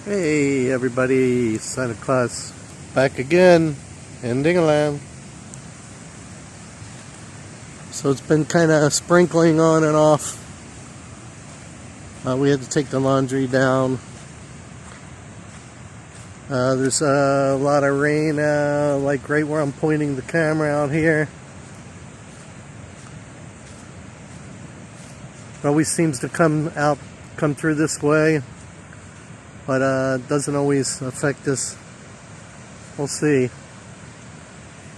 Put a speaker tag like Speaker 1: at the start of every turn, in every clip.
Speaker 1: Hey everybody, Santa-Claus back again in Dingaland. So it's been kind of sprinkling on and off. We had to take the laundry down. There's a lot of rain, like right where I'm pointing the camera out here. It always seems to come through this way. But it doesn't always affect us. We'll see.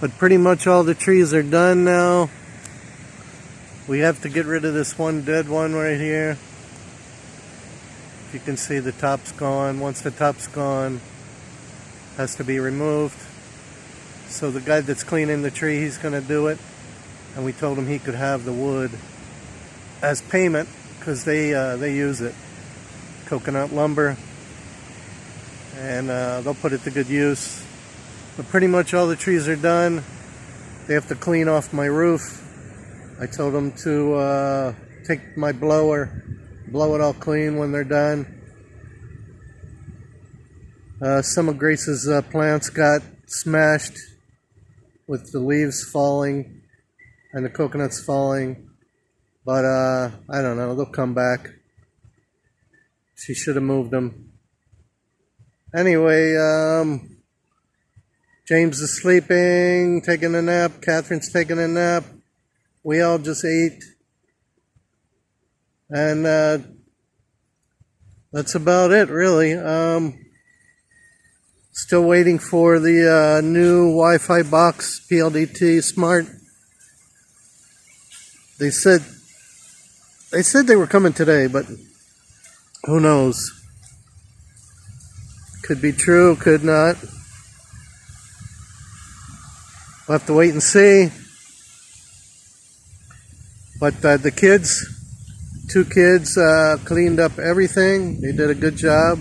Speaker 1: But pretty much all the trees are done now. We have to get rid of this one dead one right here. You can see the top's gone. Once the top's gone, it has to be removed. So the guy that's cleaning the tree, he's going to do it. And we told him he could have the wood as payment because they use it. Coconut lumber. And they'll put it to good use. But pretty much all the trees are done. They have to clean off my roof. I told them to take my blower, blow it all clean when they're done. Some of Grace's plants got smashed with the leaves falling and the coconuts falling. But I don't know, they'll come back. She should have moved them. Anyway, James is sleeping, taking a nap. Catherine's taking a nap. We all just ate. And that's about it, really. Still waiting for the new Wi-Fi box, PLDT Smart. They said they were coming today, but who knows? Could be true, could not. We'll have to wait and see. But the kids, 2 kids, cleaned up everything. They did a good job.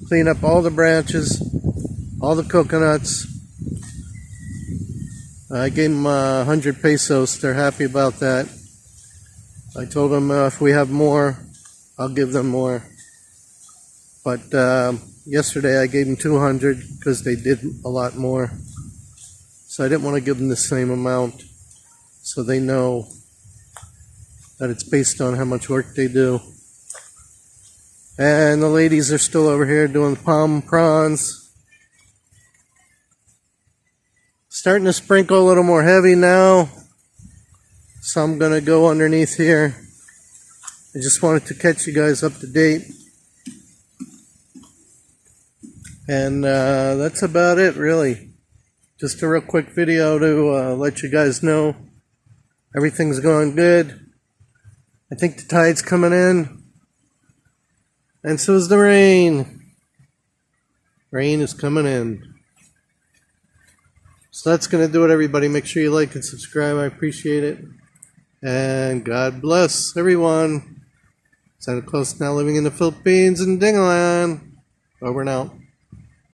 Speaker 1: Cleaned up all the branches, all the coconuts. I gave them 100 pesos. They're happy about that. I told them if we have more, I'll give them more. But yesterday I gave them 200 because they did a lot more. So I didn't want to give them the same amount so they know that it's based on how much work they do. And the ladies are still over here doing palm prawns. Starting to sprinkle a little more heavy now. So I'm going to go underneath here. I just wanted to catch you guys up to date. And that's about it, really. Just a real quick video to let you guys know everything's going good. I think the tide's coming in. And so is the rain. Rain is coming in. So that's going to do it, everybody. Make sure you like and subscribe. I appreciate it. And God bless everyone. Santa-Claus now living in the Philippines and Dingaland. Over and out.